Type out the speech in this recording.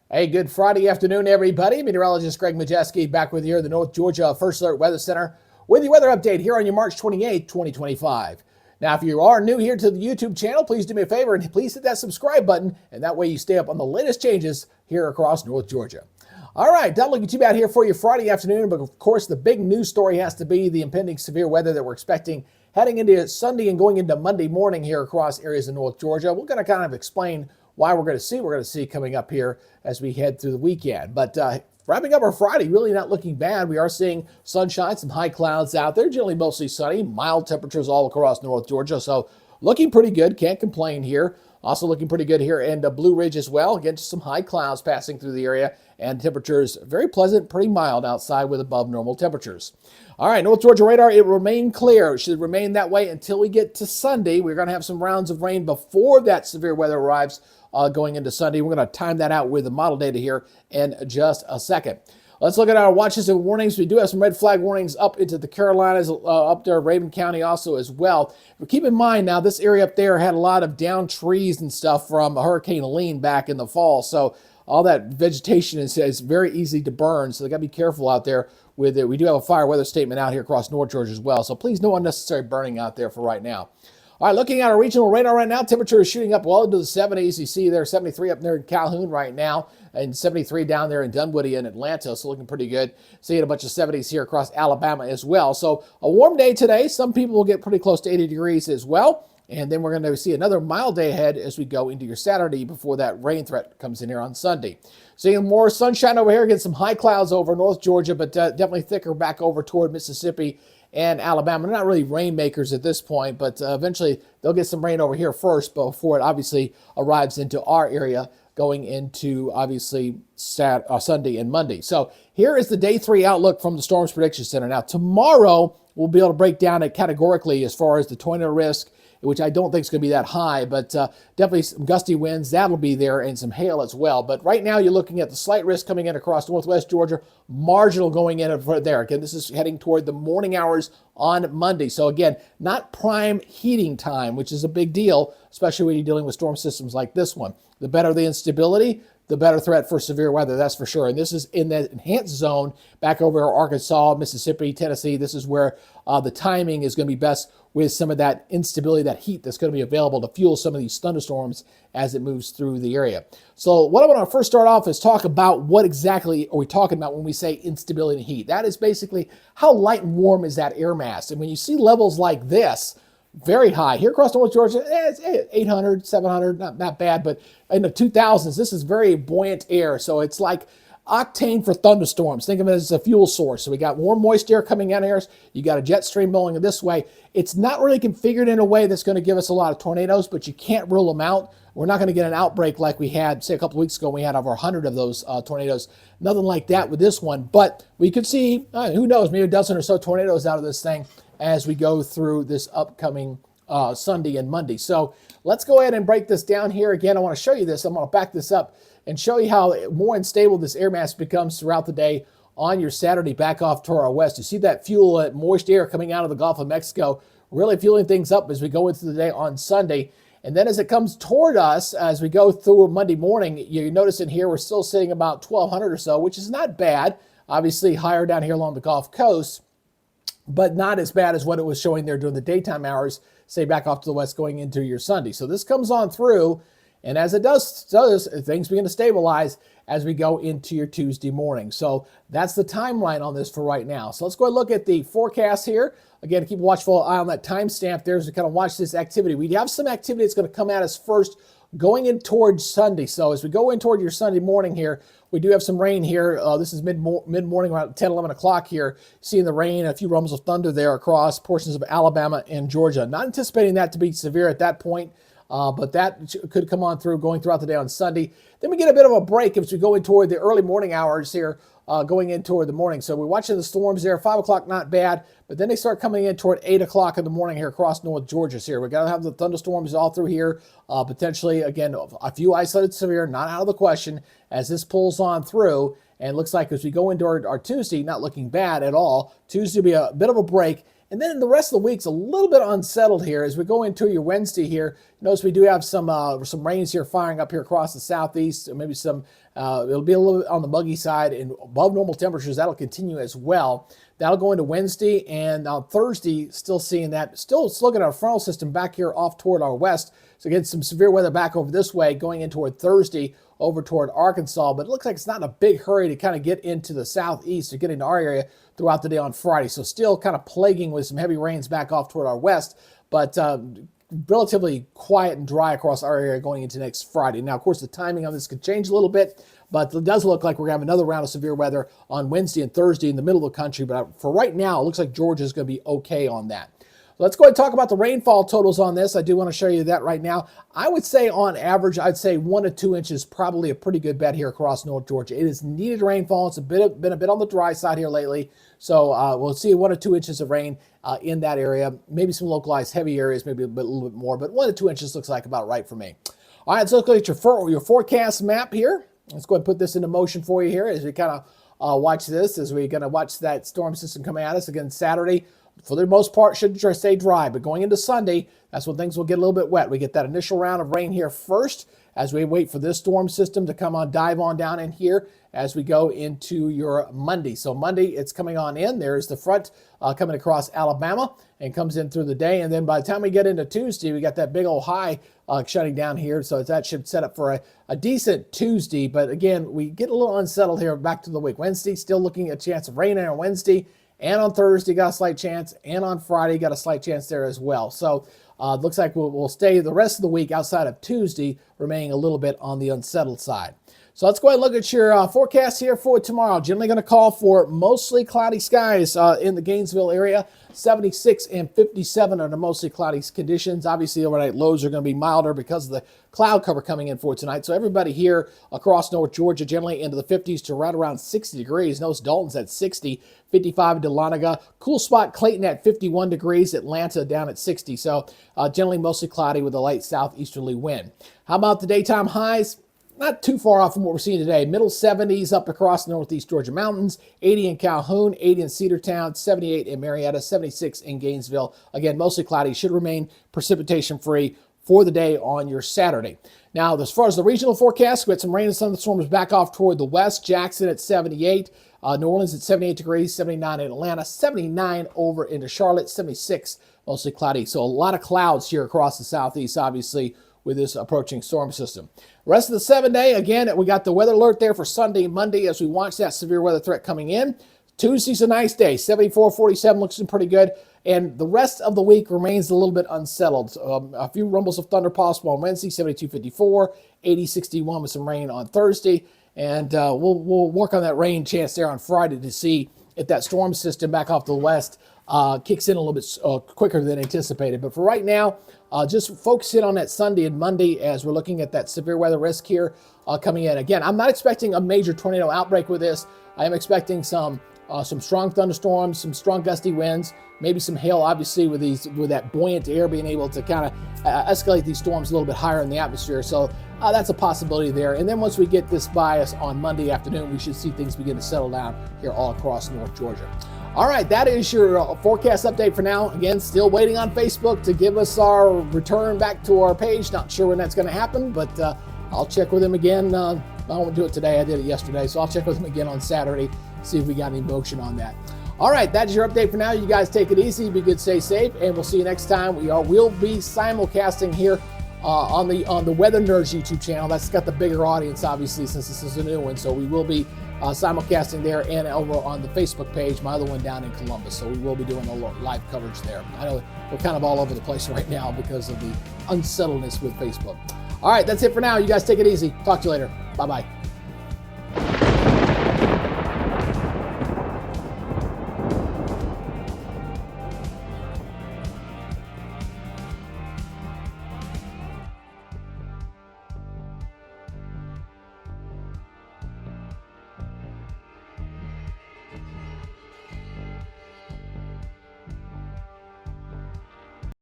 Hey, good Friday afternoon, everybody. Meteorologist Greg Majeski back with you at the North Georgia First Alert Weather Center with your weather update here on your March 28th, 2025. Now, if you are new here to the YouTube channel, please do me a favor and please hit that subscribe button, and that way you stay up on the latest changes here across North Georgia. All right, not looking too bad here for you Friday afternoon, but of course the big news story has to be the impending severe weather that we're expecting heading into Sunday and going into Monday morning here across areas of North Georgia. We're going to kind of explain why we're going to see coming up here as we head through the weekend. But wrapping up our Friday, really not looking bad. We are seeing sunshine, some high clouds out there, generally mostly sunny, mild temperatures all across North Georgia. So looking pretty good, can't complain here. Also looking pretty good here in Blue Ridge as well. Again, just some high clouds passing through the area and temperatures very pleasant, pretty mild outside with above normal temperatures. All right, North Georgia radar, it remained clear. It should remain that way until we get to Sunday. We're going to have some rounds of rain before that severe weather arrives going into Sunday. We're going to time that out with the model data here in just a second. Let's look at our watches and warnings. We do have some red flag warnings up into the Carolinas, up there, Raven County also as well. But keep in mind now, this area up there had a lot of downed trees and stuff from Hurricane Helene back in the fall. So all that vegetation is very easy to burn. So they got to be careful out there with it. We do have a fire weather statement out here across North Georgia as well. So please, no unnecessary burning out there for right now. All right, looking at our regional radar right now, temperature is shooting up well into the 70s. You see there 73 up there in Calhoun right now and 73 down there in Dunwoody in Atlanta, so looking pretty good. Seeing a bunch of 70s here across Alabama as well. So a warm day today. Some people will get pretty close to 80 degrees as well. And then we're going to see another mild day ahead as we go into your Saturday before that rain threat comes in here on Sunday. Seeing more sunshine over here, get some high clouds over North Georgia, but definitely thicker back over toward Mississippi and Alabama. They're not really rainmakers at this point, but eventually they'll get some rain over here first before it obviously arrives into our area going into obviously Sunday and Monday. So here is the day 3 outlook from the Storms Prediction Center. Now tomorrow we'll be able to break down it categorically as far as the tornado risk, which I don't think is going to be that high, but definitely some gusty winds, that'll be there, and some hail as well. But right now you're looking at the slight risk coming in across northwest Georgia, marginal going in there. Again, this is heading toward the morning hours on Monday. So again, not prime heating time, which is a big deal, especially when you're dealing with storm systems like this one. The better the instability, the better threat for severe weather, that's for sure. And this is in the enhanced zone back over Arkansas, Mississippi, Tennessee. This is where the timing is going to be best with some of that instability, that heat that's going to be available to fuel some of these thunderstorms as it moves through the area. So what I want to first start off is talk about what exactly are we talking about when we say instability and heat. That is basically how light and warm is that air mass. And when you see levels like this, very high. Here across North Georgia, it's 800, 700, not bad, but in the 2000s, this is very buoyant air. So it's like octane for thunderstorms. Think of it as a fuel source. So we got warm, moist air coming in here. You got a jet stream blowing this way. It's not really configured in a way that's going to give us a lot of tornadoes, but you can't rule them out. We're not going to get an outbreak like we had, say, a couple weeks ago. We had over 100 of those tornadoes. Nothing like that with this one, but we could see, who knows, maybe a dozen or so tornadoes out of this thing as we go through this upcoming Sunday and Monday. So let's go ahead and break this down here. Again, I want to show you this. I'm going to back this up and show you how more unstable this air mass becomes throughout the day on your Saturday back off to our west. You see that fuel, moist air coming out of the Gulf of Mexico, really fueling things up as we go into the day on Sunday. And then as it comes toward us, as we go through Monday morning, you notice in here we're still sitting about 1,200 or so, which is not bad. Obviously higher down here along the Gulf Coast, but not as bad as what it was showing there during the daytime hours, say back off to the west going into your Sunday. So this comes on through, and as it does, things begin to stabilize as we go into your Tuesday morning. So that's the timeline on this for right now. So let's go and look at the forecast here. Again, keep a watchful eye on that timestamp there as we kind of watch this activity. We have some activity that's going to come at us first going in towards Sunday. So as we go in toward your Sunday morning here, we do have some rain here. This is mid-morning around 10, 11 o'clock here. Seeing the rain, a few rumbles of thunder there across portions of Alabama and Georgia. Not anticipating that to be severe at that point, but that could come on through going throughout the day on Sunday. Then we get a bit of a break as we go in toward the early morning hours here, going in toward the morning. So we're watching the storms there. 5 o'clock, not bad, but then they start coming in toward 8 o'clock in the morning here across North Georgia. Here we're going to have the thunderstorms all through here. Potentially, again, a few isolated severe, not out of the question as this pulls on through. And it looks like as we go into our Tuesday, not looking bad at all. Tuesday will be a bit of a break. And then the rest of the week's a little bit unsettled here as we go into your Wednesday here. Notice we do have some rains here firing up here across the southeast. Maybe some, it'll be a little bit on the muggy side and above normal temperatures. That'll continue as well. That'll go into Wednesday, and on Thursday, still seeing that. Still looking at our frontal system back here off toward our west. So again, some severe weather back over this way, going in toward Thursday over toward Arkansas. But it looks like it's not in a big hurry to kind of get into the southeast or get into our area throughout the day on Friday. So still kind of plaguing with some heavy rains back off toward our west, but relatively quiet and dry across our area going into next Friday. Now, of course, the timing on this could change a little bit, but it does look like we're going to have another round of severe weather on Wednesday and Thursday in the middle of the country. But for right now, it looks like Georgia's going to be okay on that. Let's go ahead and talk about the rainfall totals on this. I do want to show you that right now. I would say on average, I'd say 1 to 2 inches, probably a pretty good bet here across North Georgia. It is needed rainfall. It's been a bit on the dry side here lately. So we'll see 1 to 2 inches of rain in that area. Maybe some localized heavy areas, maybe a little bit more, but 1 to 2 inches looks like about right for me. All right, so let's look at your forecast map here. Let's go ahead and put this into motion for you here as we kind of watch this, as we're going to watch that storm system come at us again Saturday. For the most part, should stay dry, but going into Sunday, that's when things will get a little bit wet. We get that initial round of rain here first as we wait for this storm system to come on, dive on down in here as we go into your Monday. So Monday, it's coming on in. There's the front coming across Alabama and comes in through the day. And then by the time we get into Tuesday, we got that big old high shutting down here. So that should set up for a decent Tuesday. But again, we get a little unsettled here back to the week. Wednesday, still looking at a chance of rain on Wednesday. And on Thursday, got a slight chance. And on Friday, got a slight chance there as well. So it looks like we'll stay the rest of the week outside of Tuesday, remaining a little bit on the unsettled side. So let's go ahead and look at your forecast here for tomorrow. Generally going to call for mostly cloudy skies in the Gainesville area. 76 and 57 are the mostly cloudy conditions. Obviously, overnight lows are going to be milder because of the cloud cover coming in for tonight. So everybody here across North Georgia generally into the 50s to right around 60 degrees. Notice Dalton's at 60, 55 in Dahlonega. Cool spot Clayton at 51 degrees. Atlanta down at 60. So generally mostly cloudy with a light southeasterly wind. How about the daytime highs? Not too far off from what we're seeing today. Middle 70s up across the northeast Georgia mountains, 80 in Calhoun, 80 in Cedartown, 78 in Marietta, 76 in Gainesville. Again, mostly cloudy, should remain precipitation free for the day on your Saturday. Now, as far as the regional forecast, we had some rain and thunderstorms back off toward the west. Jackson at 78, New Orleans at 78 degrees, 79 in Atlanta, 79 over into Charlotte, 76, mostly cloudy. So a lot of clouds here across the southeast, obviously, with this approaching storm system. Rest of the 7-day, again, we got the weather alert there for Sunday and Monday as we watch that severe weather threat coming in. Tuesday's a nice day. 74, 47 looks pretty good. And the rest of the week remains a little bit unsettled. A few rumbles of thunder possible on Wednesday, 72, 54, 80, 61 with some rain on Thursday. And we'll work on that rain chance there on Friday to see if that storm system back off to the west kicks in a little bit quicker than anticipated. But for right now, just focus in on that Sunday and Monday as we're looking at that severe weather risk here coming in. Again, I'm not expecting a major tornado outbreak with this. I am expecting some strong thunderstorms, some strong gusty winds, maybe some hail, obviously, with that buoyant air being able to kind of escalate these storms a little bit higher in the atmosphere. So that's a possibility there. And then once we get this bias on Monday afternoon, we should see things begin to settle down here all across North Georgia. All right, that is your forecast update for now. Again, still waiting on Facebook to give us our return back to our page. Not sure when that's going to happen, but I'll check with them again. I won't do it today. I did it yesterday, so I'll check with them again on Saturday, see if we got any motion on that. All right, that's your update for now. You guys take it easy, be good, stay safe, and we'll see you next time. We'll be simulcasting here on the Weather Nerds YouTube channel. That's got the bigger audience, obviously, since this is a new one. So we will be simulcasting there and over on the Facebook page, my other one down in Columbus. So we will be doing a live coverage there. I know we're kind of all over the place right now because of the unsettledness with Facebook. All right, that's it for now. You guys take it easy. Talk to you later. Bye-bye.